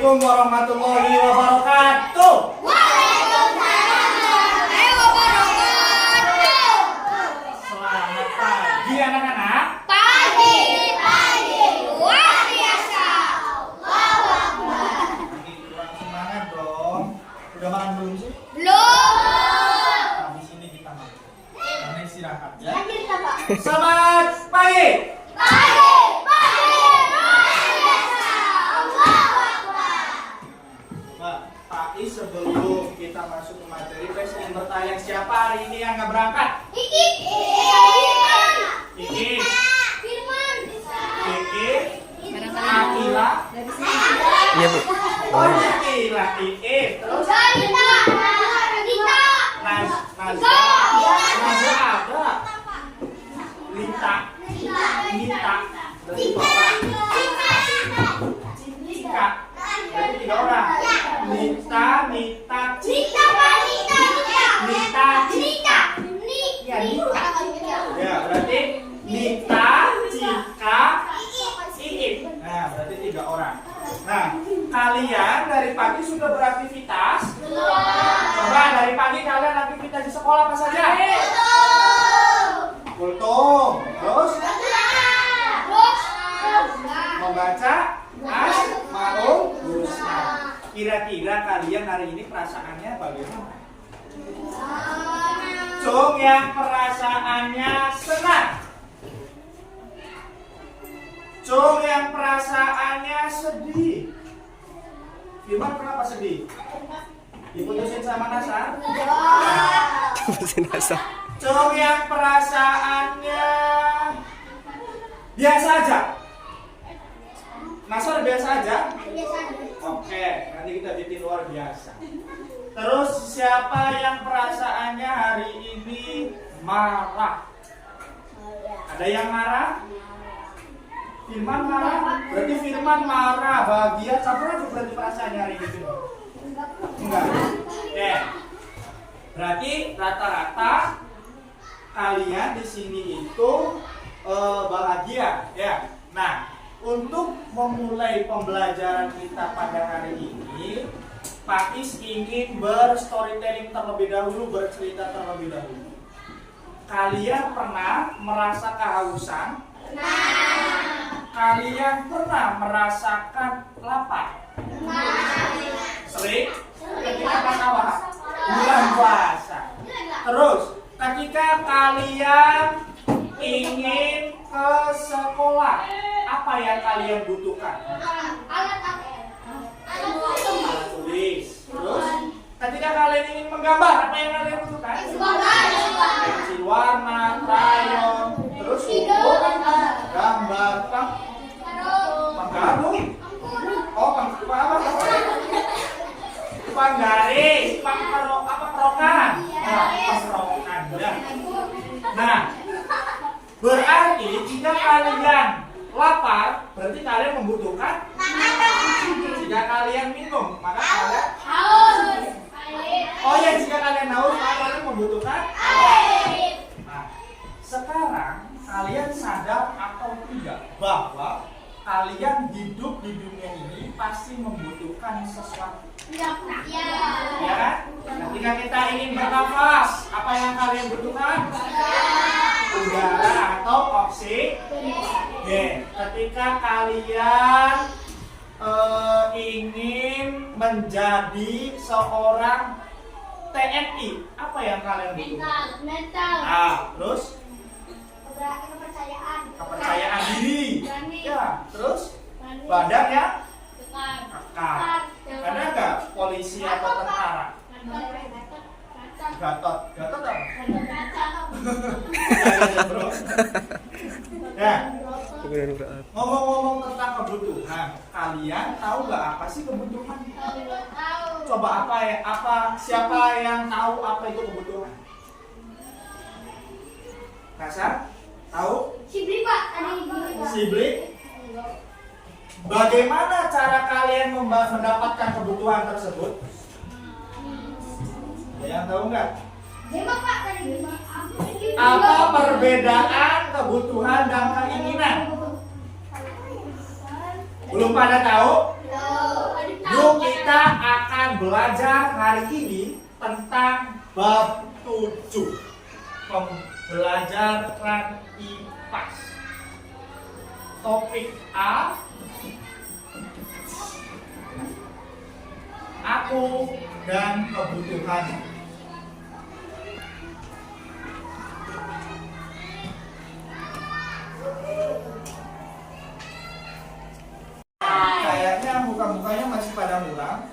Assalamualaikum warahmatullahi wabarakatuh. Waalaikumsalam warahmatullahi wabarakatuh. Selamat pagi anak-anak. Pagi. Luar biasa. Allahu Akbar. Kurang semangat dong. Udah makan belum sih? Belum. Habis ini kita makan. Karena istirahat ya. Lanjut kita, Pak. Selamat pagi. Pagi. Luar biasa. Allahu Akbar. Pak Is, sebelum kita masuk ke materi, saya ingin bertanya siapa hari ini yang nggak berangkat? Iki. Iki, Firman. Kiki, Akila. Iya, Bu. Oh, Akila, Iki, terus Kita. Nazra ada. Lita, berarti berapa? Cika, berarti 3 orang. Nita, Ya, Nita. Ya, berarti Nita, Cika, Iip. Nah, berarti 3 orang. Nah, kalian dari pagi sudah beraktivitas? Coba dari pagi kalian aktivitas di sekolah apa saja? Kultum. Terus membaca Asmaul Husna. Kira-kira kalian hari ini perasaannya bagaimana? Cung yang perasaannya senang. Cung yang perasaannya sedih. Firman kenapa sedih? Diputusin sama Nasar? Mesin asap. Cung yang perasaannya biasa aja. Nasar biasa aja? Oke, nanti kita bikin luar biasa. Terus siapa yang perasaannya hari ini marah? Ada yang marah? Firman marah? Berarti Firman marah, bahagia, campur aja berarti perasaannya hari ini. Enggak. Oke. Berarti rata-rata kalian di sini itu bahagia, ya. Nah, untuk memulai pembelajaran kita pada hari ini, Pak Is ingin berstorytelling terlebih dahulu, bercerita terlebih dahulu. Kalian pernah merasa kehausan? Kalian pernah merasakan lapar? Sering? Ketika pas awal bulan puasa. Terus, ketika kalian ingin ke sekolah, apa yang kalian butuhkan? Alat tulis. Terus, ketika kalian ingin menggambar, apa yang kalian butuhkan? Pensil warna, krayon, terus buku, gambar, penggarung. Oh, penggaris, perokan. Perokan. Nah, berarti jika kalian lapar, berarti kalian membutuhkan. Jika kalian minum, maka kalian Haus. Oh ya, jika kalian haus, maka kalian membutuhkan. Nah, sekarang kalian sadar atau tidak bahwa kalian hidup di dunia ini pasti membutuhkan sesuatu. Ya kan? Ketika kita ingin bernafas, apa yang kalian butuhkan? Udara atau oksigen. Ketika kalian ingin menjadi seorang TNI, apa yang kalian butuhkan? Mental. Nah, terus Kepercayaan. kepercayaan diri. Ya, terus badan yang kekar. Ada nggak polisi atau tentara? Gatot apa? Ya, ngomong-ngomong tentang kebutuhan, kalian tahu nggak apa sih kebutuhan? Coba siapa yang tahu apa itu kebutuhan? Kasar? Tahu? Sibling, Pak. Sibling? Bagaimana cara kalian mendapatkan kebutuhan tersebut? Yang tahu nggak? Demak, Pak. Apa perbedaan kebutuhan dan keinginan? Belum pada tahu? Yuk kita akan belajar hari ini tentang bab 7. Pembelajaran IPA. Topik A, aku dan kebutuhan. Kayaknya muka-mukanya masih pada muram.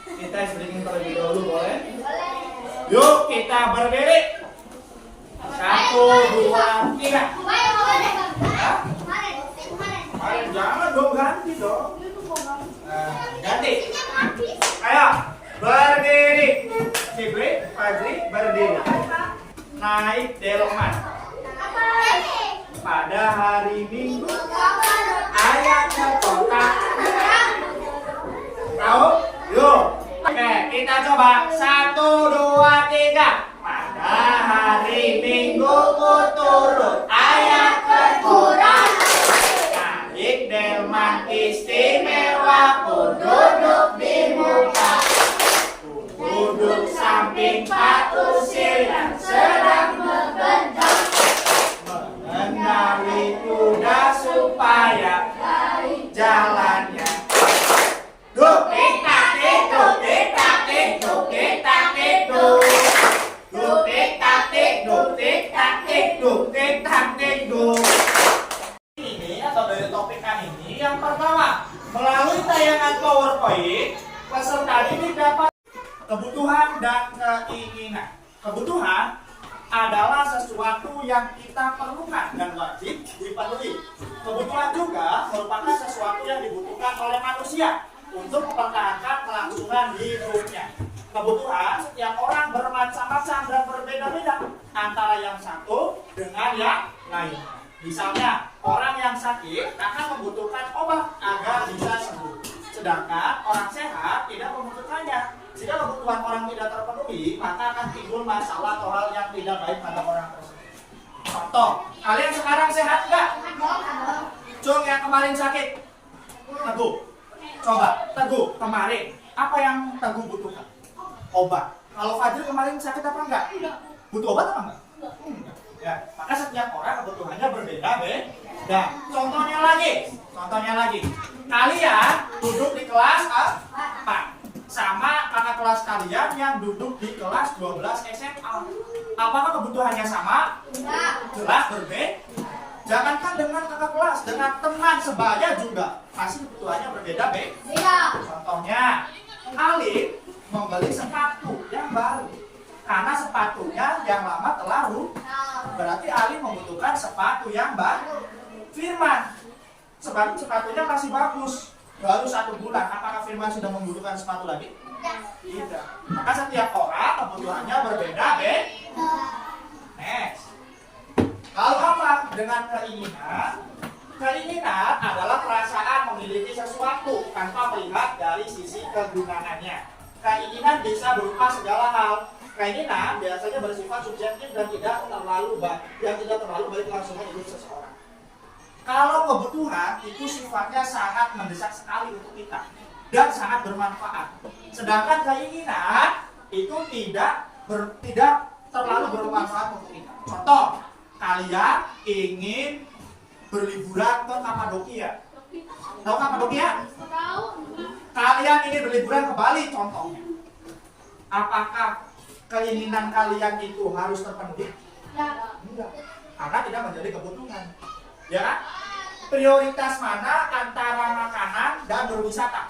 Kita stretching terlebih dahulu, boleh? Yuk kita berdiri. 1, 2, 3. Kemarin jangan dong, ganti dong. Nah, ganti. Ayo berdiri. Fibri, Fadri berdiri. Naik delman. Pada hari Minggu ayatnya kotak. Tahu? Yuk. Oke, kita coba. 1, 2, 3. Pada hari Minggu ku turun ayat ke kotak. Naik delman istimewa, ku duduk di muka. Ku duduk samping Pak Usil yang sedang bekerja. Mengendarai kuda supaya jalannya. Duk tik tak tik, duk tik tak tik, duk tik tak tik, duk. Duk tik tak tik, duk tik tak tik, duk tik tak tik, duk. Ini atau dari topik ini yang pertama, melalui tayangan PowerPoint, peserta didik dapat kebutuhan dan keinginan. Kebutuhan adalah sesuatu yang kita perlukan dan wajib dipenuhi. Kebutuhan juga merupakan sesuatu yang dibutuhkan oleh manusia untuk mempertahankan kelangsungan hidupnya. Kebutuhan setiap orang bermacam-macam dan berbeda-beda antara yang satu dengan yang lain. Misalnya, orang yang sakit akan membutuhkan obat agar bisa sembuh. Sedangkan orang sehat tidak membutuhkannya. Jika kebutuhan orang tidak terpenuhi, maka akan timbul masalah atau hal yang tidak baik pada orang tersebut. Contoh, kalian sekarang sehat nggak? Cung yang kemarin sakit, Teguh. Coba, Teguh kemarin, apa yang Teguh butuhkan? Obat. Kalau Fadil kemarin sakit apa enggak? Butuh obat apa enggak? Enggak. Ya, maka setiap orang kebutuhannya berbeda-beda. Contohnya lagi, kalian duduk di kelas 4 sama kakak kelas kalian yang duduk di kelas 12 SMA. Apakah kebutuhannya sama? Jelas berbeda. Jangankan dengan kakak kelas, dengan teman sebaya juga pasti kebutuhannya berbeda-beda. Contohnya, Alif membeli sepatu yang baru karena sepatunya yang lama telah rusak. Berarti Ali membutuhkan sepatu yang baru. Firman, sepatunya masih bagus, baru 1 bulan. Apakah Firman sudah membutuhkan sepatu lagi? Tidak. Maka setiap orang kebutuhannya berbeda-beda. Next. Kalau apa dengan keinginan? Keinginan adalah perasaan memiliki sesuatu tanpa melihat dari sisi kegunaannya. Keinginan bisa berupa segala hal. Keinginan biasanya bersifat subjektif dan tidak terlalu baik kelangsungan hidup seseorang. Kalau kebutuhan itu sifatnya sangat mendesak sekali untuk kita dan sangat bermanfaat. Sedangkan keinginan itu tidak terlalu bermanfaat untuk kita. Contoh, kalian ingin berliburan ke Kapadokia. Tahu Kapadokia? Kalian ingin berliburan ke Bali contohnya. Apakah keinginan kalian itu harus terpenuhi? Enggak. Karena tidak menjadi kebutuhan. Ya kan? Prioritas mana antara makanan dan berwisata?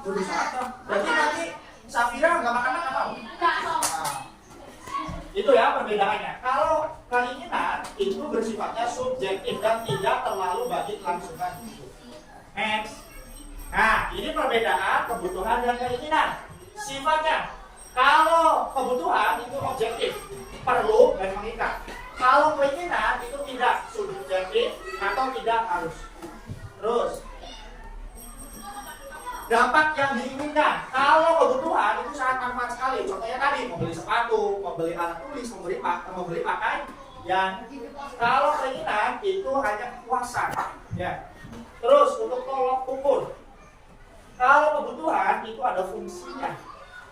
Berwisata. Berarti nanti Safira nggak makan apa? Nah, itu ya perbedaannya. Kalau keinginan itu bersifatnya subjektif dan tidak terlalu bagi kelangsungan hidup. Next. Nah, ini perbedaan kebutuhan dan keinginan. Sifatnya, kalau kebutuhan itu objektif, perlu dan mengikat. Kalau keinginan itu tidak, subjektif atau tidak harus. Terus, dampak yang diinginkan. Kalau kebutuhan itu sangat manfaat sekali. Contohnya tadi, membeli sepatu, membeli alat tulis, membeli pakaian. Kalau keinginan itu hanya kepuasan. Ya. Terus untuk tolok ukur. Kalau kebutuhan itu ada fungsinya,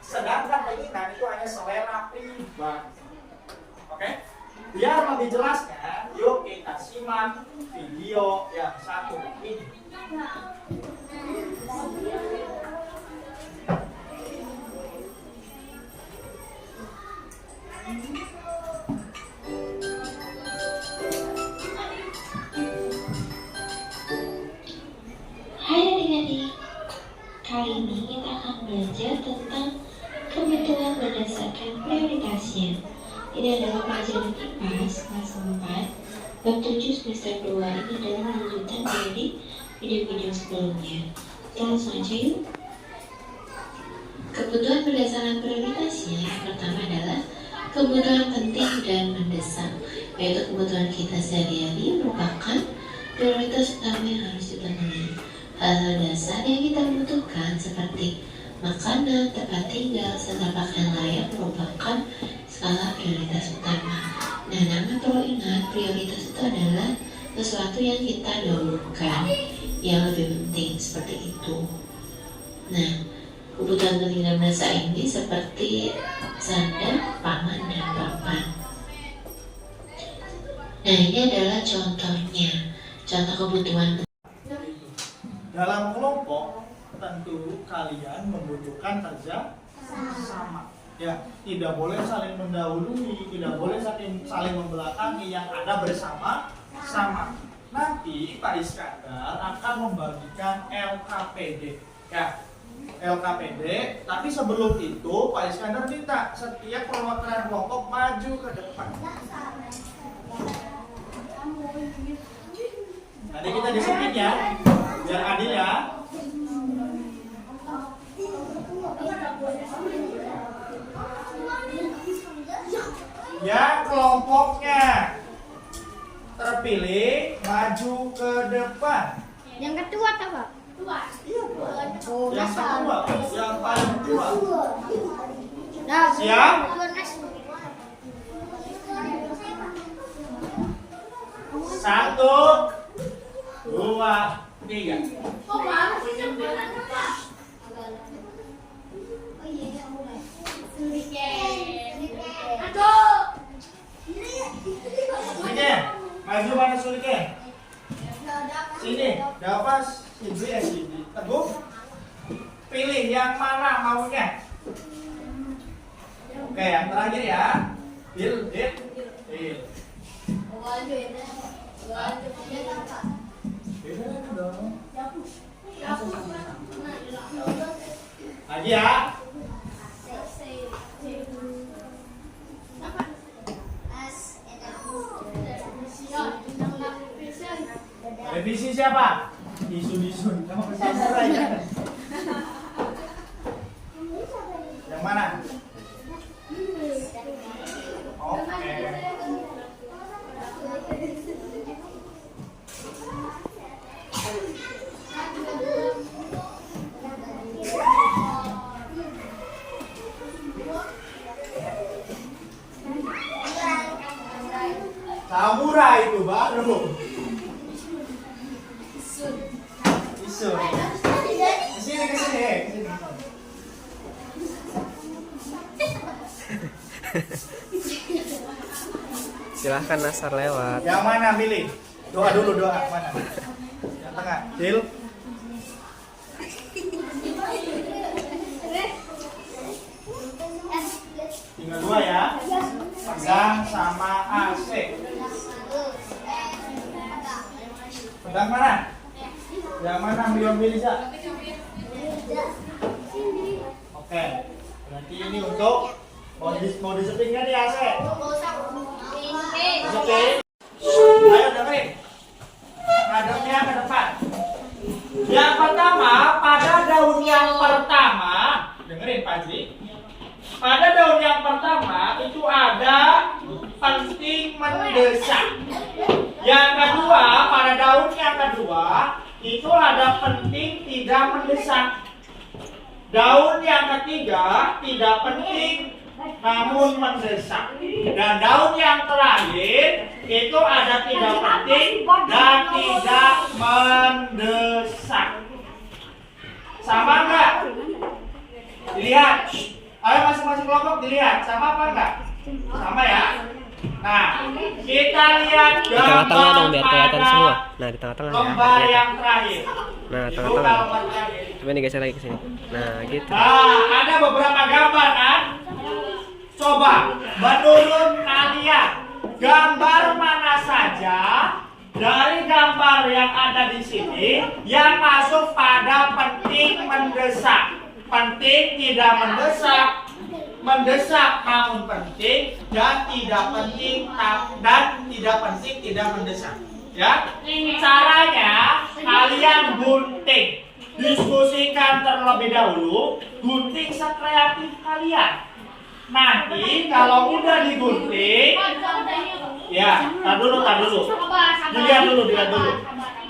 sedangkan keinginan itu hanya selera pribadi. Oke? Biar lebih jelasnya, yuk kita simak video yang satu ini. Hai adik-adik, kali ini kita akan belajar tentang kebutuhan berdasarkan prioritasnya. Ini adalah pelajaran IPA kelas 4, bab 7 semester 2. Ini adalah lanjutan dari video-video sebelumnya. Kita langsung aja yuk. Kebutuhan berdasarkan prioritasnya yang pertama adalah kebutuhan penting dan mendesak, yaitu kebutuhan kita sehari-hari merupakan prioritas utama yang harus dipenuhi. Hal-hal dasar yang kita butuhkan seperti makanan, tempat tinggal, serta pakaian layak merupakan skala prioritas utama. Nah, namun perlu ingat, prioritas itu adalah sesuatu yang kita dahulukan, yang lebih penting, seperti itu. Nah, kebutuhan penting dan mendesak ini seperti sandang, pangan, dan papan. Nah, ini adalah contohnya, contoh kebutuhan. Dalam kelompok tentu kalian membutuhkan kerja sama. Ya, tidak boleh saling mendahului, tidak boleh saling membelakangi, yang ada bersama-sama. Nanti Pak Iskandar akan membagikan LKPD. Ya, LKPD. Tapi sebelum itu Pak Iskandar minta setiap perwakilan kelompok maju ke depan. Nanti kita disiplin ya, biar adil ya. Ya, kelompoknya terpilih maju ke depan. Yang kedua apa? Iya, yang kedua, yang paling tua. Nah, Siap? Satu, dua, tiga. Suliknya, maju mana suliknya? Sini, dapat sini ya sini. Teguh, pilih yang mana maunya. Oke, yang terakhir ya. Deal. Beda dong. Lagi ya. Revisi siapa? Isu. Kamu pesantren ya? Yang mana? Oke. Samurai itu baru. Isu. Kesini. Silahkan Nasar lewat. Yang mana pilih? Doa dulu, mana? Yang tengah. Deal. Tinggal dua ya. Pedang sama AC. Pedang mana? Yang mana beliau pilih, Sa? Oke. Berarti ini untuk mau disetingkan di AC. Oke. Ayo dengerin. Ngadepnya ke depan. Yang pertama, pada daun yang pertama, dengerin Pak Ji. Pada daun yang pertama itu ada penting mendesak. Yang kedua, pada daun yang kedua itu ada penting tidak mendesak. Daun yang ketiga tidak penting namun mendesak. Dan daun yang terakhir itu ada tidak penting dan tidak mendesak. Sama enggak? Dilihat. Ayo masing-masing kelompok dilihat. Sama apa enggak? Sama ya. Nah, kita lihat Di tengah-tengah dong biar kelihatan pada semua. Nah, di tengah-tengah ya. lembar Kelihatan. yang terakhir. Nah, Dibuka tengah-tengah. lembar terakhir. Coba nih geser lagi ke sini. Nah, gitu. Nah, ada beberapa gambar kan? Coba menurut kalian gambar mana saja dari gambar yang ada di sini yang masuk pada penting mendesak? Penting tidak mendesak, mendesak namun penting, dan tidak penting dan tidak penting tidak mendesak. Ya, caranya kalian gunting, diskusikan terlebih dahulu, gunting sekreatif kalian. Nanti kalau udah digunting, ya, tar dulu. Dilihat dulu.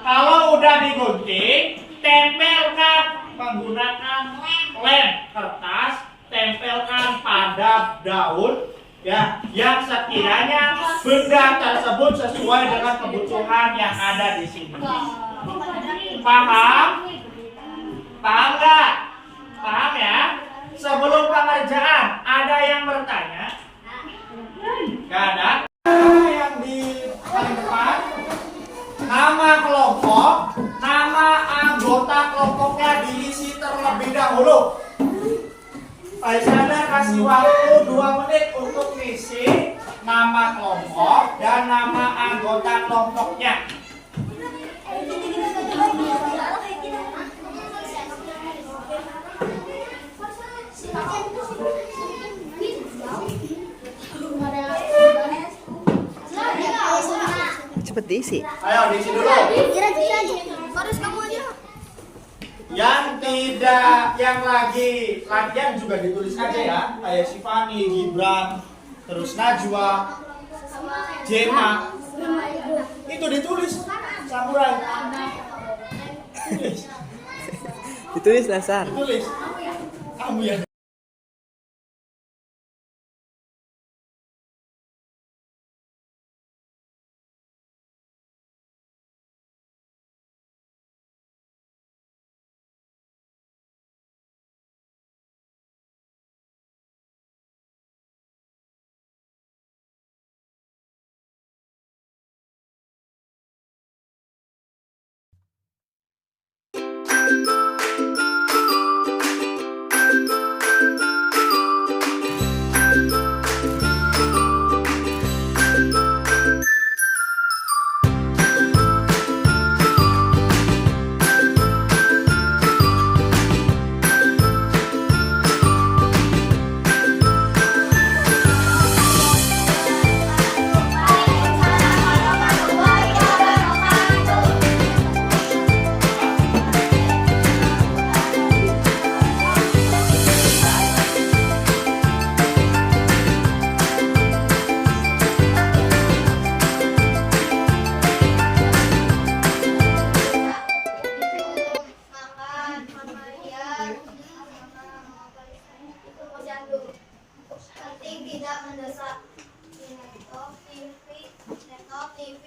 Kalau udah digunting, tempelkan menggunakan lem kertas, tempelkan pada daun, ya, yang sekiranya benda tersebut sesuai dengan kebutuhan yang ada di sini. Paham? Paham nggak? Paham ya? Sebelum pengerjaan, ada yang bertanya? Gak ada? Yang di paling depan, nama kelompok, nama anggota kelompoknya diisi terlebih dahulu. Aisyah kasih waktu 2 menit untuk ngisi nama kelompok dan nama anggota kelompoknya. Cepet diisi. Ayo diisi dulu. Harus kamu aja. Yang tidak, yang lagi latihan juga ditulis aja ya. Kayak Sifani, Gibran, terus Najwa, Jema. Itu ditulis Samurai. Ditulis Nasar. Ditulis. Kamu ya. Penting tidak mendesak. Laptop, TV,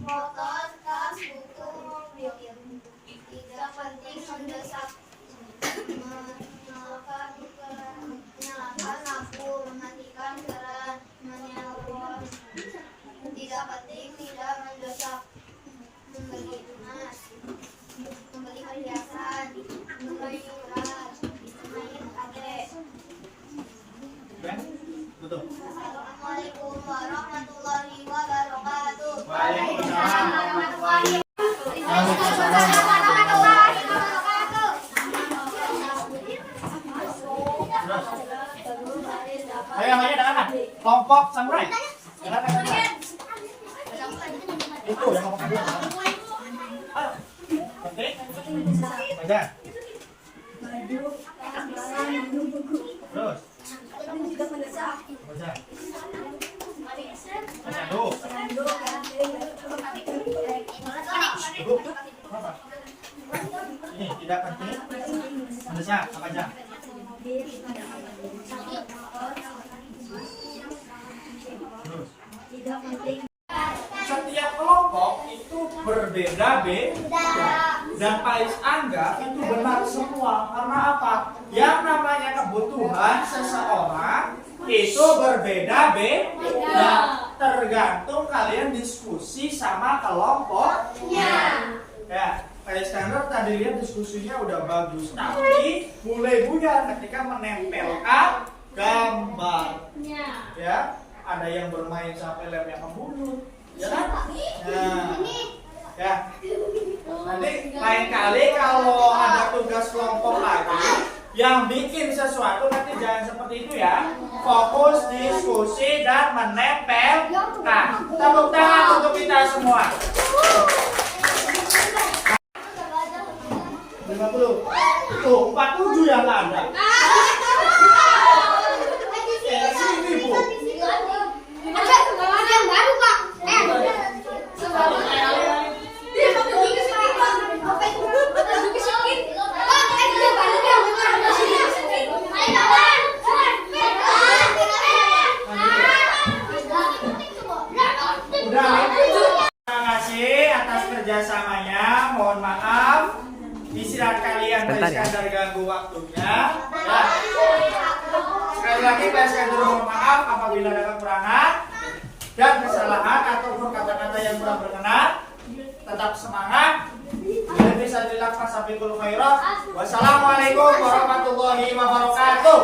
motor, tas, buku, mobil. Tidak penting mendesak. Menyalakan lampu, mematikan keran, menelpon. Tidak penting tidak mendesak. Membeli emas, membeli perhiasan, membeli surat, main adek. Betul. Assalamualaikum warahmatullahi wabarakatuh. Waalaikumsalam warahmatullahi Ayo yang lainnya dengan kelompok samurai. Itu yang kelompok kedua. Ayo. Oke. Baca. Terus. Baca. Pecandu. Ibu, apa? Ini tidak penting. Mendesak apa aja? Terus. Setiap kelompok itu berbeda-beda. dan Pak Is anggap itu benar semua. Karena apa? Yang namanya kebutuhan seseorang itu berbeda-beda, tergantung kalian diskusi sama kelompoknya. Ya, Pak Iskandar tadi lihat diskusinya udah bagus, tapi mulai buyar ketika menempelkan gambar. Ya, ada yang bermain sampai lemnya ke mulut, ya kan? Nah, ya. Nanti lain kali kalau ada tugas kelompok lagi yang bikin sesuatu, nanti jangan seperti itu ya. Fokus, diskusi, dan menempel. Nah, tepuk tangan untuk kita semua. 50. Tuh, 47 yang nggak ada. Sini, Bu. Terima kasih atas kerjasamanya. Mohon maaf istirahat kalian Pak Bentar ya. Iskandar ganggu waktunya. Ya. Sekali lagi Pak Iskandar mohon maaf apabila ada kekurangan dan kesalahan ataupun kata-kata yang kurang berkenan. Tetap semangat. Bisa dilakukan sampai khairat. Wassalamualaikum warahmatullahi wabarakatuh.